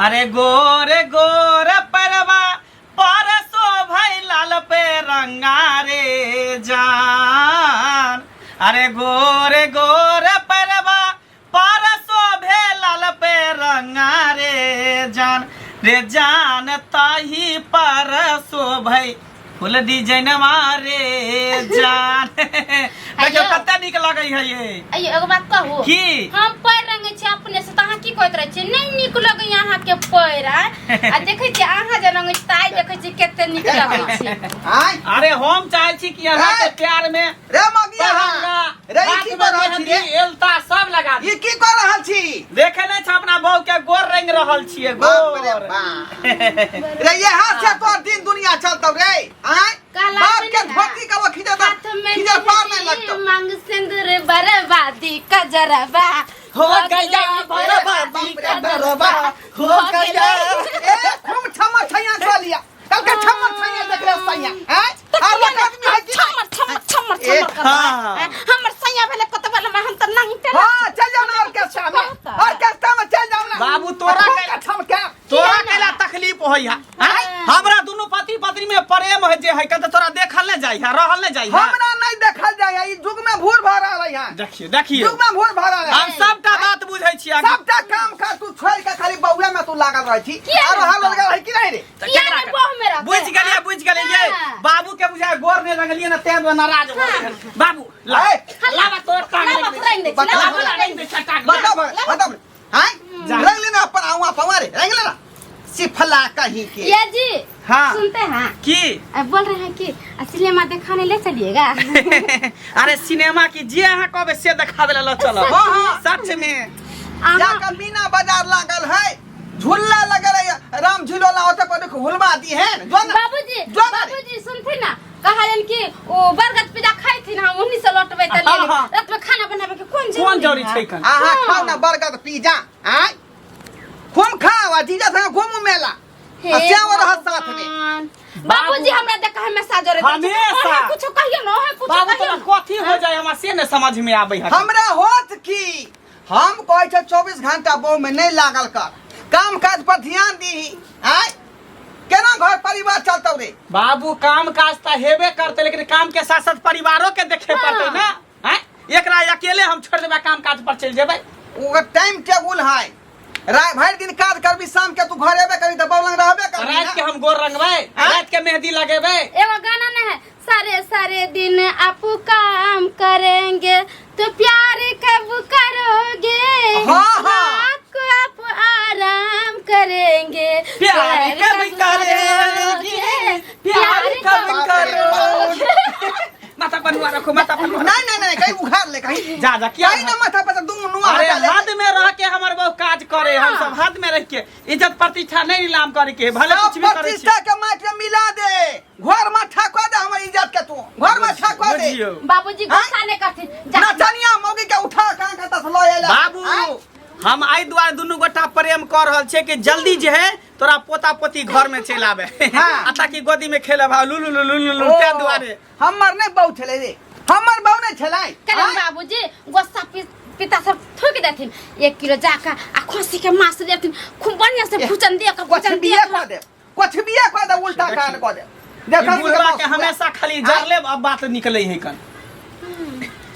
अरे गोरे गोरे परवा परसो भाई लाल पे रंगा रे जान। अरे गोरे गोरे परवा परसो भे लाल पे रंगा रे जान ताही परसो भाई फुल डिजाइनवा रे जान। देखो कत्ते निक लगे है ये। अयो एगो बात कहू की हम पैर रंगे छी अपने से तहां की कहत रहे छी नहीं निक लगे यहां के पैर आ देखे छी अहां जे रंगे ताई देखे छी केते निक लगे छी। अरे हम चाहे छी कि अहाँ के प्यार में रे मगिया रे की कर रहल छी रे एलता सब लगा ई की कर रहल छी देखे नै छ अपना बहू के गोर रंग रहल छिए गोर रे ये हाथ से तो दिन दुनिया चलतौ रे आय बाप के धोती का वो खिजता खिजर पार नहीं लगतो मांग सिंदूर बर्बादी कजरबा हो गया बर्बादी कजरबा हो गया। ए खूब छम छैया चलिया कल के छम छैया देख रे सैया आय और लोग आदमी है कि छम हमर सैया भेले कतबल में हम त नहीं टेला। हां चल जाओ ना ऑर्केस्ट्रा में चल जाओ ना बाबू तोरा केला तकलीफ होइया हमरा दोनों पति पत्नी में प्रेम है जे है त तोरा देखल न जाई है रहल न जाई है हमरा नहीं देखल जाय ई जुग में भूर भरा रही है। देखिए जुग में भूर भरा रही हम सबटा बात बुझै छी सबटा काम कर तू छोड़ के खाली बउए में तू लागल रही छी और हाल लगा है कि नहीं रे किया ने बहु मेरा बुझ गेलिए ये बाबू के बुझाय गोर ने रंगलिए न तेज नाराज हो गए बाबू लावा तोर टांग बता हां रंग लेना अपन आवा पवारे रंग लेना सिफला कहीं के ये जी हाँ सुनते हैं की बोल रहे हैं कि सिनेमा दिखाने ले चलिएगा। अरे सिनेमा की जे अहाँ कहबे से दिखावे ला चलो हां सच में जाकर मीना बाजार लागल है झूला लगल है राम झूलोला होते पर देखो हुलवा दी है बाबूजी सुनते ना कहलन कि ओ बरगद पिज्जा खाई थी ना उन्हीं से लौटबे त ले रात में खाना बनावे के कौन जरूरी छै कन आहा खाओ ना बरगद पिज्जा आय खूब खाओ जीजा संग घूमू मेला सेव रह साथ में बाबूजी हमरा देखा हमेशा जोरे हमेशा कुछ कहियो न है कुछ बाबू तो कथी हो जाय हमरा से न समझ में आबै है हमरा होत की हम कहै छ 24 घंटा बहू में नहीं लागल कर काम काज पर ध्यान दी आय केना घर परिवार चलतौ रे बाबू काम काज त हेबे करते लेकिन काम के साथ साथ परिवारों के देखे पड़ते ना हैं एकरा अकेले हम छोड़ देबे काम काज पर चल जेबै ओकर टाइम टेबुल है रात भर दिन काज करबी शाम के तू घर एबे कभी त बौलंग रहबे करबी रात के हम गोर रंगबै रात के मेहंदी लगेबै एगो गाना न है सारे सारे दिन आप काम करेंगे तो प्यार कब करोगे रात को आप आराम करेंगे प्यार कब करेंगे प्यार कब करोगे माथा पनुआ रखो माथा पनुआ नहीं कहीं उखाड़ ले कहीं जा क्या कहीं ना माथा पर दुम नुआ अरे हद में रह के हमर बहु काज करे हम सब हद में रह के इज्जत प्रतिष्ठा नहीं नीलाम करे के भले कुछ भी करे प्रतिष्ठा के माटी में मिला दे घर में ठकवा दे हमर इज्जत के तू घर में ठकवा दे बाबूजी गुस्सा नहीं करथिन नचनिया मौगी के उठा कहां का तस लो एला बाबू हम आई द्वार दुनु गोटा प्रेम कर रहल छे कि जल्दी जे है तोरा पोता पोती घर में चल आवे आता की गोदी में खेले भा लुलु लुलु ते द्वारे हमर नहीं बहु छले रे हमर बहु नहीं छलाई कलम बाबूजी गुस्सा पिता सब थोक देथिन 1 किलो जाका आ खसी के मांस देथिन खूब बढ़िया से भुजन दे के कुछ बिया को दे उल्टा कान को दे देखा बुढ़वा के हमेशा खाली जरले अब बात निकले है कन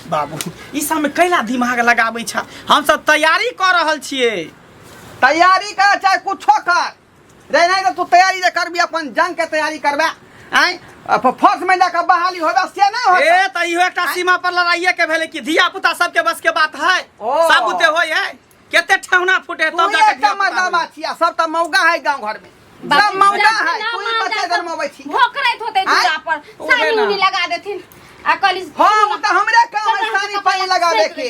बाबू ई सब में कैला दिमाग लगाबै छ हम सब तैयारी कर रहल छिए तैयारी कर चाहे कुछो कर रे नहीं तो तू तैयारी जे करबी अपन जंग के तैयारी करबे आय फोर्स में जाकर बहाली होबे से नहीं होता ए त इहो एकटा सीमा पर लड़ाइए के भेले कि धिया पुता सब के बस के बात है सब बुते होय है केते ठेहुना फुटे तब जाके धिया मर्दा बाछिया सब त मौगा है गांव घर में सब मौगा है तू ही बच्चे जन्मबै छी भोकरैत होते दूरा पर सानी उनी लगा देथिन आ कलिस हां त हमरे काम है सानी पानी लगावे के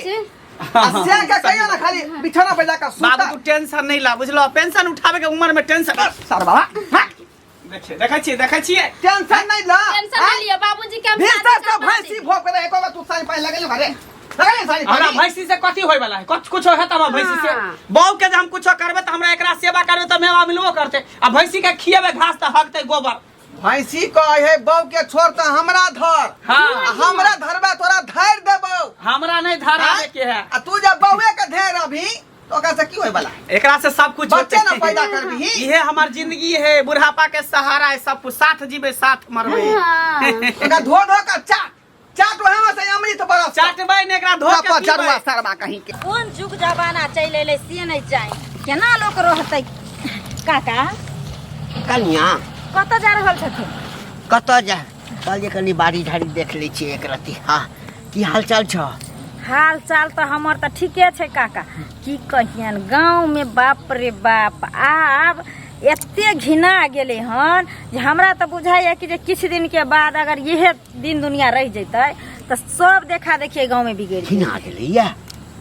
अस्या के कहियो ना खाली बिछौना पे जाकर सुता बाबू तू टेंशन नहीं ला बुझलो पेंशन उठावे के उम्र में टेंशन सर बाबा देखै छिए टेंशन नहीं ला टेंशन नहीं लियो बाबूजी के हम भीतर से भैंसी भोक रहे एको तू सानी पानी लगे घरे लगे सानी हमरा भैंसी से कथी होय वाला है कुछ है त भैंसी से बहू के हम कुछ करबे त हमरा एकरा सेवा करबे त मेवा मिलबो करते आ भैंसी के खियेबे घास त हकते गोबर भैंसी कहे है बहू के छोड़ त हमरा धर हां हमरा धरबा तोरा धैर देबो हमरा नहीं धरावे के है आ तू जब बहूए के धैर अभी तो ओकरा से की होय वाला एकरा से सब कुछ बच्चे ना पैदा करबी ये हमार जिंदगी है, बुढ़ापा के सहारा है, सब कुछ साथ जीवे साथ मरबे। ओकरा धो के चाट वहां में से अमृत बरस चाटबै ने एकरा धो के चरुआ सरवा कहीं के कोन जुग जमाना चल एले से नहीं जाए केना लोग रहते। काका कनिया कत जा रहल छथिन? कतऽ जा कहलिए कनी बाड़ी झाड़ी देख लै छी एक रत्ती। हाँ की हाल चाल छ? हाल चाल तो हमर तो ठीके छे काका। की कहियन गांव में बाप रे बाप आब एते घिना गेले हन जे हमरा तो बुझाइए कि जे किछ दिन के बाद अगर यह दिन दुनिया रह जैते तो सब देखा देखिए गांव में बिगड़ घिना गेलै या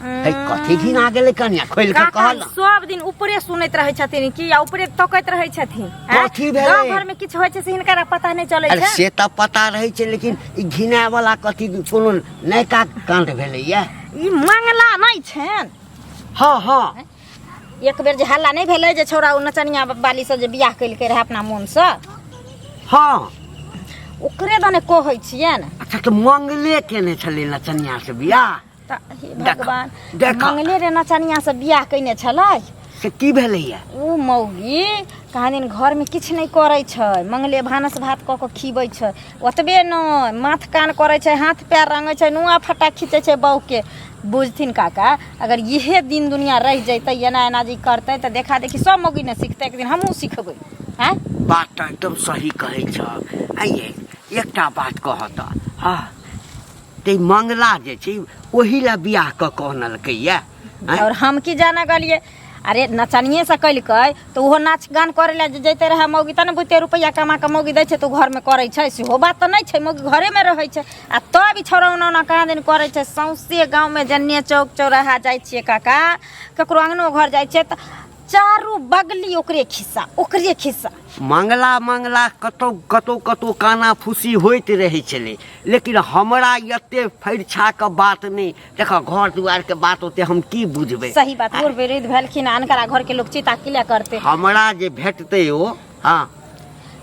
कथी घिना गेलै कनिया खोल के कहल। सब दिन ऊपरे सुनैत रहे छथिन कि या ऊपरे तकैत रहे छथिन। कथी भेलै? गांव घर में किछ होय छै से हिनका पता नहीं चले अरे छै। से त पता रहै छै लेकिन ई घिना वाला कथी कोनो नयका कांड भेलै या? ई मंगला नहीं छन। हाँ हाँ एक बेर जे हल्ला नहीं भेलै जे छौड़ा नचनिया बाली से जे बियाह कैलकै रहे अपना मन से हाँ ओकरे दने कहै छियै ने। अच्छा तो मंगले केने छलै नचनिया से बियाह? त हे भगवान देखा। मंगले रे नचनिया से बियाह कैने छलै। से की भेलै या? ओ मौगी कहाँ दिन घर में किछ नहीं करे छै, मंगले भानस भात क के खीबै छै। ओतबे न माथ कान करे छै, हाथ पैर रंगे छै, नुआ फटा खींचे छै बहू के। बुझथिन काका अगर यह दिन दुनिया रह जैते एना एना जी करते तो देखा देखी सब मौगी ने सीखते, एक दिन हमहू सीखबै। हैं बात तो एकदम सही कहै छ। आइए एकटा बात कह त हाँ ते मंगला जे छै ओही ला बियाह क कहनलकै या? और हम की जाना गलिए अरे नचनिए से कैलकै तो वो नाच गान करे ला जैते रहे मौगी तने बुते रुपया कमा के मौगी दै छै तो घर में करे छै सेहो बात तो नहीं छै। मौगी घरे में रहे छै आ तब छौड़ा ना कहाँ दिन करे छै। सौंसे गांव में जन्ने चौक चौराहा जाय छियै काका ककरो अंगनो घर जाय छै तो चारू बगली ओकरे खिस्सा। मंगला कतौ काना फूसी होइत रहै छलै लेकिन हमरा एते फैरछा के बात नहीं। देखा घर दुआर के बात होते हम की बुझबै। सही बात बूढ़ वृद्ध भेलखिन अनकरा घर के लोग चिता किला करते। हमरा जे भेटतै ओ हाँ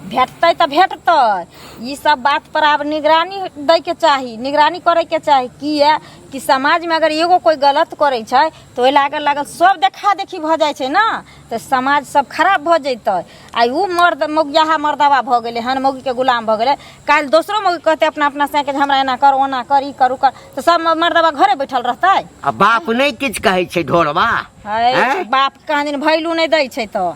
भेटतै तो भेटतै। ई सब बात पर आब निगरानी दै के चाही, निगरानी करे के चाही। की है कि समाज में अगर एगो कोई गलत करे छै तो ओइ लागल सब देखा देखी भ जाय छै ना तो समाज सब खराब भ जैतै। आ उ मर्द मौगिया मर्दवा भ गेले हन मौगी के गुलाम भ गेले। काल दोसरो मौगी कहते अपना अपना से के हमरा एना कर ओना कर ई करू कर तो सब मर्दवा घरे बैठल रहतै। आ बाप नहीं किछ कहै छै ढोरबा? बाप कहाँ दिन वैल्यू नहीं दै छै तो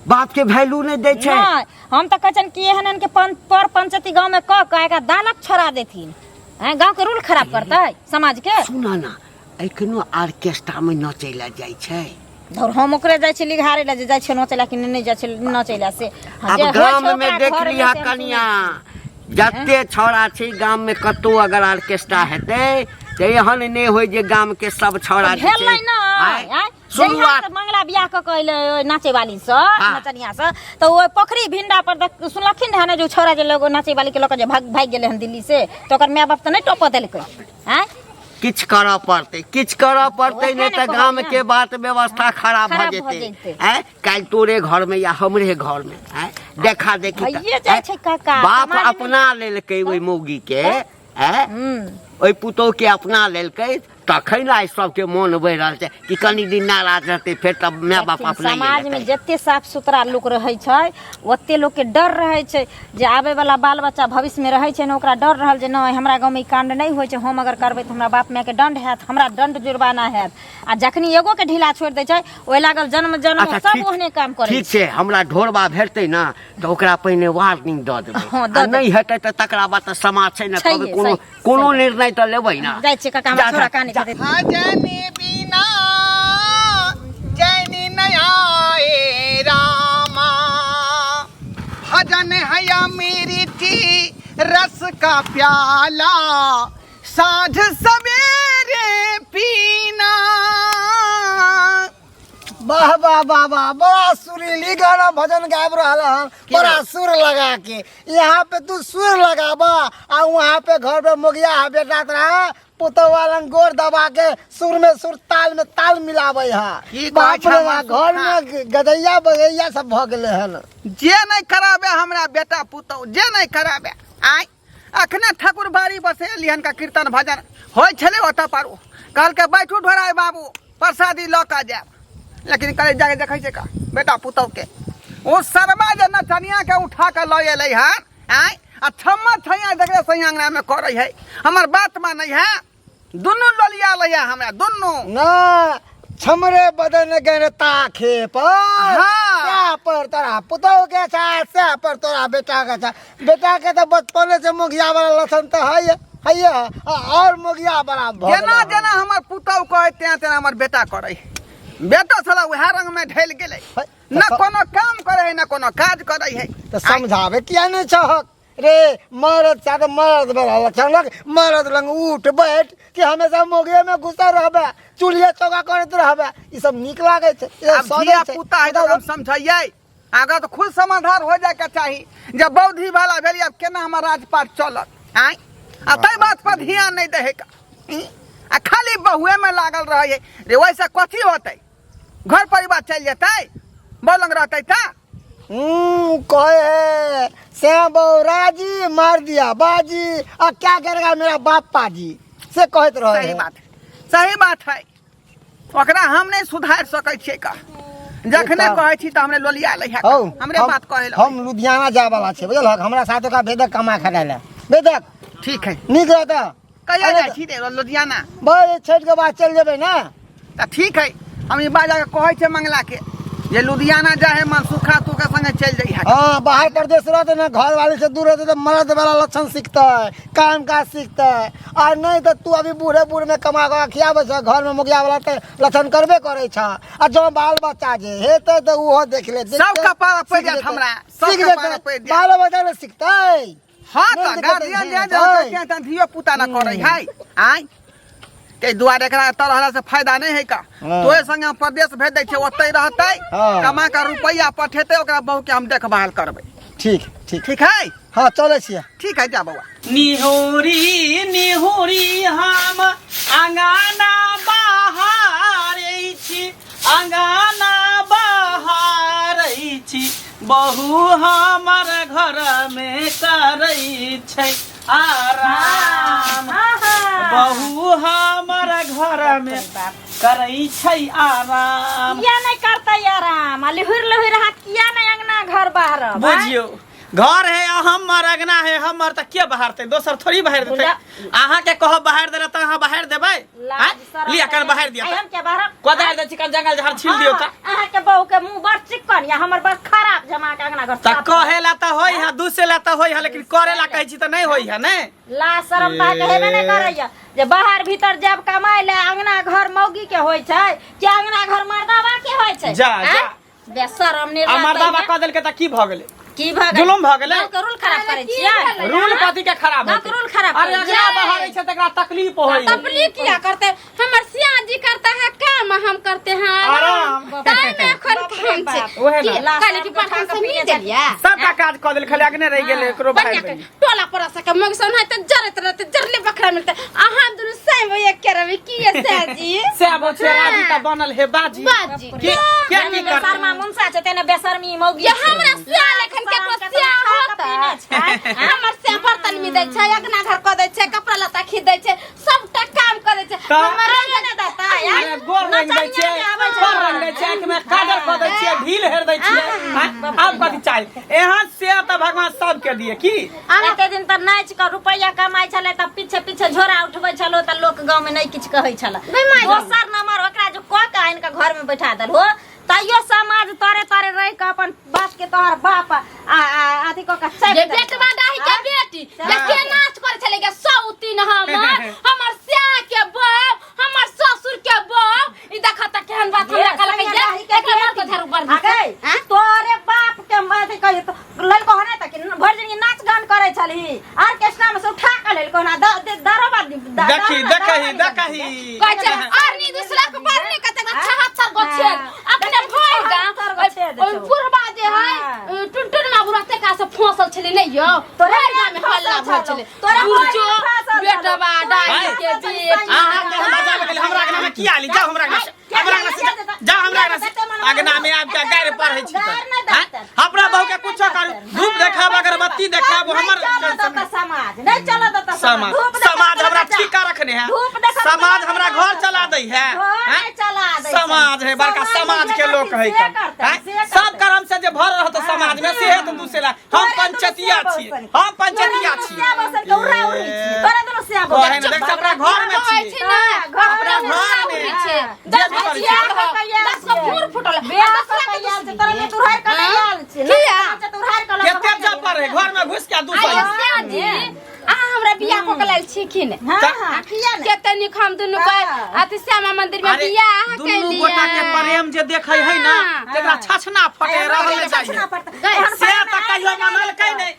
बाप के वैल्यू नहीं दै छै। नहीं हम तो कहन कि एहन के पर पंचायती गांव में कह के दालक छोड़ा देथिन। गांव के रूल खराब करते समाज के। सुना ना एखनो ऑर्केस्ट्रा में नचै ला जाय छै। धर हम ओकरे जाय छै लिघारे ला जाय छै नचैला कि नहीं जाय छै नचैला से। अब गांव में देख लिया कनिया जते छौड़ा छै गांव में कतौ अगर ऑर्केस्ट्रा हेतै ते एहन नहीं होय जे गांव के सब छौड़ा जे भेलै ना शुरुआत मंगला बियाह क कहले नाचे वाली से नचनिया से तो ओ पोखरी भिंडा पर सुनलखिन है ना जो छोरा जे लोग नाचे वाली के लोग जे भाग गेले हन दिल्ली से तो ओकर माय बाप तो नहीं टोप देलकै। हैं किछ करऽ पड़तै नहीं तो गांव के बात व्यवस्था खराब भ जेतै। हैं काल तोरे घर में या हमरे घर में हैं देखा देखी भइए जाय छै काका। बाप अपना लेलकै ओइ मौगी के ओइ पुतोह के अपना लेलकै तखन आई सबके मन बढ़ रहल छै कि कनी दिन नाराज रहते फिर तब माय बाप अपना समाज में जते साफ सुथरा लोग रहे छै ओते लोग के डर रहे छै जे आवे वाला बाल बच्चा भविष्य में रहे छै न ओकरा डर रहल जे नहीं हमरा गांव में कांड नहीं होय छै हम अगर करबै त हमरा बाप माय के दंड हैत हमरा दंड जुर्माना हैत। आ जखनी एगो के ढीला छोड़ दे छै ओइ लागल जन्म सब ओहने काम करे। ठीक छै हमरा ढोरबा भेटतै ना त ओकरा पहिने वार्निंग द देबै नहीं हेतै त तकरा बाद त समाज छै ना कहबै कोनो निर्णय त लेबै ना। जाय छै काका हमरा छोरा काने भजनी बिना जैनी नयाए रामा भजन है मेरी थी रस का प्याला साझ सवेरे पीना। वाह वाह वाह वाह बड़ा सुरीली गाना भजन गायब रहा बड़ा सुर लगा के। यहाँ पे तू सुर लगाबा आ वहाँ पे घर पे मोगिया बेटा रहा पुतो वाला गोर दबा के सुर में सुर ताल में ताल मिलावे है। बाप रे घर में गदैया बगैया सब भ गेले हन। जे नहीं कराबे हमरा बेटा पुतो जे नहीं कराबे आय अखने ठाकुर बाड़ी बसेली हन का कीर्तन भजन होय छले ओता पारो कहल के बैठू ढोराय बाबू प्रसादी ल के जाब लेकिन करे जाके देखै छै का बेटा पुतौ के ओ सरबा जे नचनिया के उठा के लय एलै हन आय आ छम्मा छैया देखले सही अंगना में करे है हमर बात मानै है दुनू लोलिया लैया हमरा दुनू ना छमरे बदन गए ताखे पर हाँ। क्या पर तोरा पुतौ के साथ से पर तोरा बेटा के साथ बेटा के तो बचपने से मुखिया वाला लक्षण तो है और मुखिया बड़ा जेना जेना हमर पुतौ कहे तेना तेना हमर बेटा करे बेटा साला वह रंग में ढल गेलै न कोनो काम करे है न कोनो काज करे है तो समझावे किया नहीं चाहत रे मर्द साथ मर्द वाला लक्षण लग मर्द लंग उठ बैठ कि हमेशा मोगिया में घुसा रहबे चूल्हे चौका करत रहबे ई सब निक लागे छै अब धिया पुता है तो हम समझाइए आगा तो खुद समाधान हो जाए के चाही जब बौद्धि वाला भेली अब केना हमर राजपाट चलत आय आ तै बात पर ध्यान नहीं दे का आ खाली बहुए में लागल रहे रे वैसे कथी होतै घर परिवार चल जेतै बोलंग रहतै ता कहे श्याम बहू राजी मार दिया बाजी अब क्या करेगा मेरा बाप पाजी से कहत रहे सही बात है ओकरा हम नहीं सुधार सकै छियै का जखने कहै छी त हमरे लोलिया लै है हमरे बात कहै हम लुधियाना जाए वाला छै बुझल हमरा साथ का बेदक कमा खाए ले बेदक ठीक है निक रहता कहिया जाइ छी रे लुधियाना बस छठ के बाद चल जेबै ना त ठीक है हम ई बाजा के कहै छै मंगला के जे लुधियाना जाए मनसुखा तू के संगे चल जाइ है हाँ बाहर प्रदेश रहते ना घर वाले से दूर रहते तो मर्द वाला लक्षण सीखता है काम काज सीखता है और नहीं तो तू अभी बूढ़े बूढ़े में कमा के खियाबे छ घर में मुखिया वाला तो लक्षण करबे करे छ आ जो बाल बच्चा जे हेते तो उहो देख ले सब कपार पे जात हमरा सब कपार पे जात बाल बच्चा ने सीखता है हां त गार्जियन जे त धियो पुता न करे है आय के दुआरे एकरा तरहला से फायदा नहीं है का तोए संगे प्रदेश भेज दै छै ओतै रहतै कमा के रुपया पठेतै ओकरा बहु के हम देखभाल करबै ठीक ठीक ठीक है हाँ चले छियै ठीक है जा बउआ निहोरी निहोरी हम अंगना बहारै छी अंगना बहारै छी बहु हमर घर में करै छै आराम बहु हमर घर में करै छै आराम किया नहीं करता आराम लिहुर लिहुर हाथ किया नहीं अंगना घर बाहर बुझियो घर है हमर अंगना है हमर त के बहारते दोसर थोड़ी बहार देते अहाँ के कहो बहार देला त अहाँ बहार देबै लिया कर बहार दिया हम के बाहर कोदार दे चिकन जंगल झाड़ छील दियो त अहाँ के बहू के मुंह बड़ चिकन या हमर बड़ खराब जमा के अंगना घर त कहेला त होई है दूसरेला त होई है लेकिन करेला कहै छी त नहीं होई है ने ला शरम ता के हेबे नहीं करैया जे बाहर भीतर जब कमाई ले अंगना घर मौगी के होय छै कि अंगना घर मर्दावा के होय छै जा जा बेशरम ने मर्दावा क देल के त की भ गेलै की भ गेलै जुलुम भ गेलै रूल खराब करै छियै रूल कथि के खराब है रूल खराब अरे अगला बहारै छै तकरा तकलीफ होई तकलीफ क्या करते हमर सिया जी करता है काम हम करते हैं आराम। टाइम में एखन काम छै ओहे ना खाली की पठान से नहीं देलिया सबका काज क देल खाली अगने रह गेलै एकरो बढ़िया बहार के टोला पड़ा सके मगसन है त जरत रहते जरले बखरा मिलते अहाँ दुनु सेम एक करबे की है साजी से बोछे राजी त बनल है बाजी बाजी क्या की कर शर्मा मुंसा छै तेने बेशर्मी मौगी ये हमरा सिया लेखन के सिया होता हमर से बर्तन में दै छै अगना घर क दै छै कपड़ा लत्ता खीच दै छै सबटा काम करे छै हमर ने देता यार गोर रंग दै छै गोर रंग दै छै आंख में काजल क दै छै ढील हेर दै छै आब कथि चाही एहाँ से त भगवान सब के दिए की एते दिन त नाच के रुपया कमाई छले त पीछे पीछे झोरा उठबै छलो त लोक गांव में नहीं किछ कहै छला दोसर नंबर ओकरा जो क के आइन के घर में बैठा देल हो तैयो समाज तोरे तोरे रह के अपन बात के तोहर बाप अथी क के जे बेटवा दाही के बेटी जे के नाच करे छले के सौतीन हमर सिया के बाप हमर ससुर के बाप ई देखा त केहन बात हमरा कहल के एक नंबर के झाड़ू बर दी तोरे बाप के अथी कहि ललको हने त कि भर दिन नाच गान करे छली ऑर्केस्ट्रा में से उठा के ललको ना दरबा देखी देखही देखही कहै छै और नी दूसरा के बार ने कते अच्छा हाथ सा गोछे अपने भाई गा पुरबा जे है टुनटुन में बुरते का से फंसल छले नै यो तोरे गांव में हल्ला भ छले तोरे बुझो बेटवा दाई के बेटी अहाँ के हम बजावे गेल हमरा अगना में की आली जाओ हमरा अगना से जाओ हमरा अगना से अगना में आब के गायर पढ़ै छी त अपना बहू के कुछो करू धूप देखाब अगरबत्ती देखाब हमर समाज नहीं चला देता समाज समाज हमरा ठीका रखने है समाज हमरा घर चला दै है समाज है बड़का समाज के लोग है सब कर्म से जे भर रहत समाज में से है तो दूसरे ला हम पंचायतिया छी हम पंचायतिया छी कहै न देख अपना घर में छी अपना घर में जे भी करै छी केते जब पर है घर में घुस के दूसरा हमरा बियाह को कलाल छिखिन केते निखम दुनु को अति श्यामा मंदिर में बियाह कैलिए दुनु गोटा के प्रेम जे देखै है ना जेकरा छछना फटे रहल चाहिए से त कहियो मनल कै नै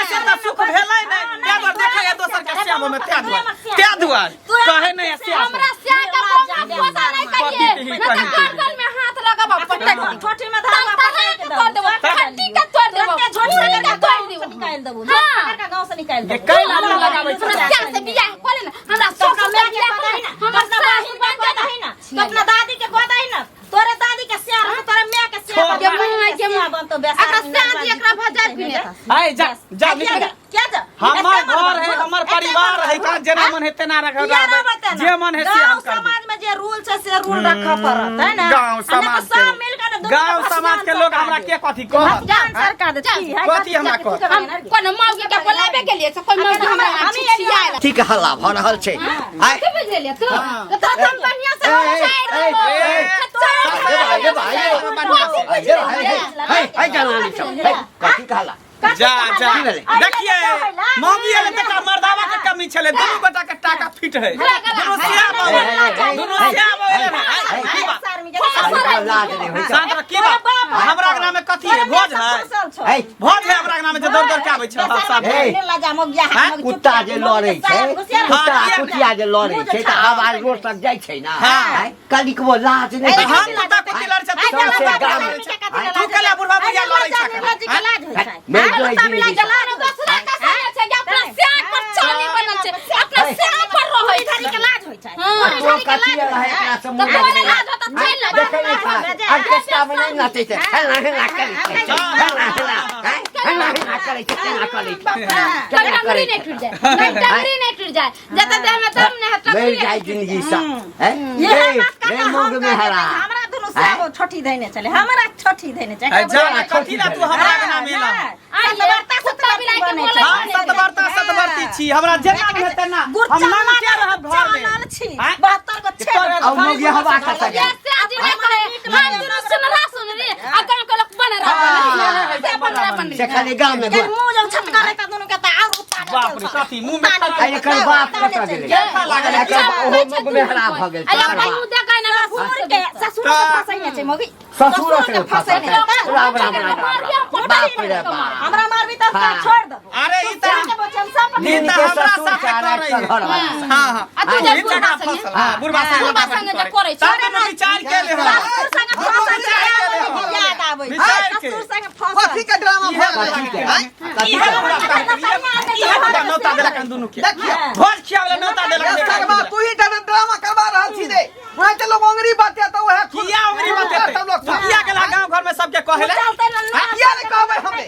से त सुख भेलै नै ते दुआर देखै है दोसर के श्याम में ते दुआर कहै नै श्याम हमरा श्याम के पोसा नहीं कहिए न त गर्दन में हाथ लगाब पटक ठोठी में धागा पटक कर देबो खट्टी का तोड़ देबो झोड़ी का तोड़ देबो निकाल देबो का गांव से निकाल देबो कै लाल लगाबै श्याम से बियाह कोले ना हमरा सब में बियाह कोले हमरा बहिन बन नहीं ना तो अपना दादी के गोद है ना तोरे दादी के श्याम तोरे मां के श्याम के मुंह के मुंह बन तो बेसा एकरा श्याम जी एकरा भजा पिने आइ जा जा निकल क्या जा हमर घर है हमर परिवार है का जेना मन है तेना रखब जे मन है से हम कर समाज में जे रूल छै से रूल रखा पड़त है ना गांव समाज सब मिल के गांव समाज के लोग हमरा के कथि कहत सरकार दे है कथि हमरा कहत हम कोन मौगी के बोलाबे के लिए से कोई मौगी हमरा छियाला ठीक हल्ला भ रहल छै आइ के बुझ ले तू तो हम बढ़िया से हाय जनानी सब कथि कहला जा जा देखिए मौगी वाले तका मर्दावा के कमी छले दुनु गोटा के टाका फिट है दुनु श्याम दुनु श्याम की बात लाज नहीं होई शांत रह की बात हमरा के नाम में कथि है भोज है भोज है हमरा के नाम में जे दौड़ दौड़ के आबै छै सब कुत्ता जे लड़ै छै कुत्ता कुतिया जे लड़ै छै त आवाज रोड तक जाइ छै ना कनिक वो लाज नहीं हम कुत्ता कुत्ती लड़ छै तू कला बुढ़वा बुढ़िया लड़ै छै मैं जो है दूसरा का साथ छै जे अपना श्याम पर चाली बनल छै अपना श्याम पर रहै छै के लाज होय छै तो कथि रहे एकरा से मुंह तोरे लाज होत चल देखै नै था ऑर्केस्ट्रा में नहीं नाचै छै हल्ला हल्ला करै छै हल्ला हल्ला हल्ला हल्ला करै छै केना करै छै डंगरी नहीं टूट जाए डंगरी नहीं टूट जाए जता देह में दम नहीं हट मेरी जाय जिंदगी सा हैं ये मोग में हरा हमरा दुनु से छोटी देने चले हमरा छोटी देने चले जा कथि ला तू हमरा के नाम एला सतवर्ता सतवर्ता बिलाई के बोले हम सतवर्ती छी हमरा जेना में तेना हम नाम के रहब घर में छी 72 को छे अब मोग ये हवा खाता ये से आज नहीं करे हम दुनु सुन रे आ गांव के लोग बन रहा से खाली गांव में मुंह जब छटका रहता दोनों के त और बाप रे कथि मुंह में अरे कर बात कत गेलै ओहो मोग में हरा भ गेल अरे भाई मुद्दा का ना फूर के ससुर से फसैने छै मोगी ससुर से फसैने राम राम राम बाप रे बाप हमरा मारबी त छोड़ दो अरे ई त नीता हमरा ससुर साथ के करे घर वाला हां हां आ तू जब बुढ़वा संग जे करे छै तब विचार के ले ससुर संग फसै याद आबै ससुर संग फसै कथी के ड्रामा भऽ रहल छै नौता देलक दुनु के भोज खियावला नौता देलक तू ही ड्रामा करवा रहल छी रे वहां के लोग अंगरी बाते तो वह किया अंगरी बाते किया के ला गांव घर में सबके कहेला किया ने कहबै हमे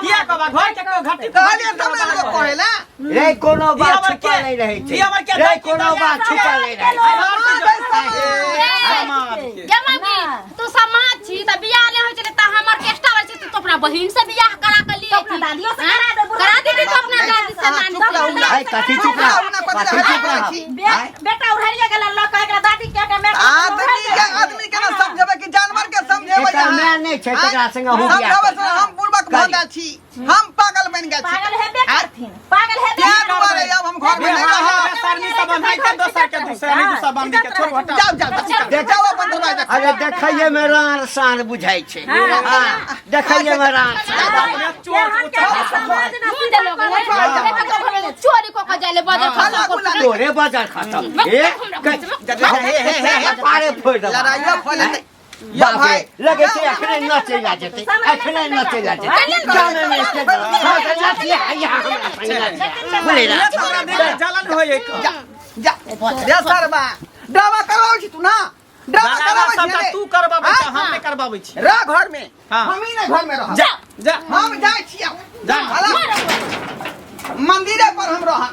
किया कहबा घर के को घटी कहलिए तब लोग कहेला रे कोनो बात छुपा नहीं रहे छै रे कोनो बात छुपा नहीं रहे तू समाज छी त बियाह नहीं होय छै त हमर केष्टा होय छै तू अपना बहिन से बियाह करा के लिए अपना दादियों से करा दे तो अपना दादी से नानी से हाय कथि चुप रह कथि चुप रह बेटा उड़ैया गेल लोग एकरा दादी के मैं आदमी के ना समझबे कि जानवर के समझेबे एकर मैं नहीं छै तकरा संग हो गया हम बुर्बक भ गेल छी हम पागल बन गेल छी पागल हेबे करथिन पागल हेबे क्या दुआरे अब हम घर में नहीं रहब सरनी सब बंधाई के दोसर के दूसरा दूसरा बांधी के छोड़ हटा जाओ जाओ अपन दरवाजा अरे देखैये में रान सान बुझाई छै हां देखैये में रान चोरी को जाले बाजार खत्म तोरे बाजार खत्म पारे फोड़ दे लड़ाइया फैले या भाई लगे छै अखने नचे ला जेते अखने नचे ला जेते गाने में से नचे या हमरा संग बोले ना जलन होय जा रे सरबा ड्रामा कराओ छी तू ना ड्रामा कराबै सबटा छी तू करबाबै छ हम नहीं करबाबै छी रह घर में हाँ। हम ही नहीं घर में रह जा जा हम जाय छी जा मंदिरे पर हम रह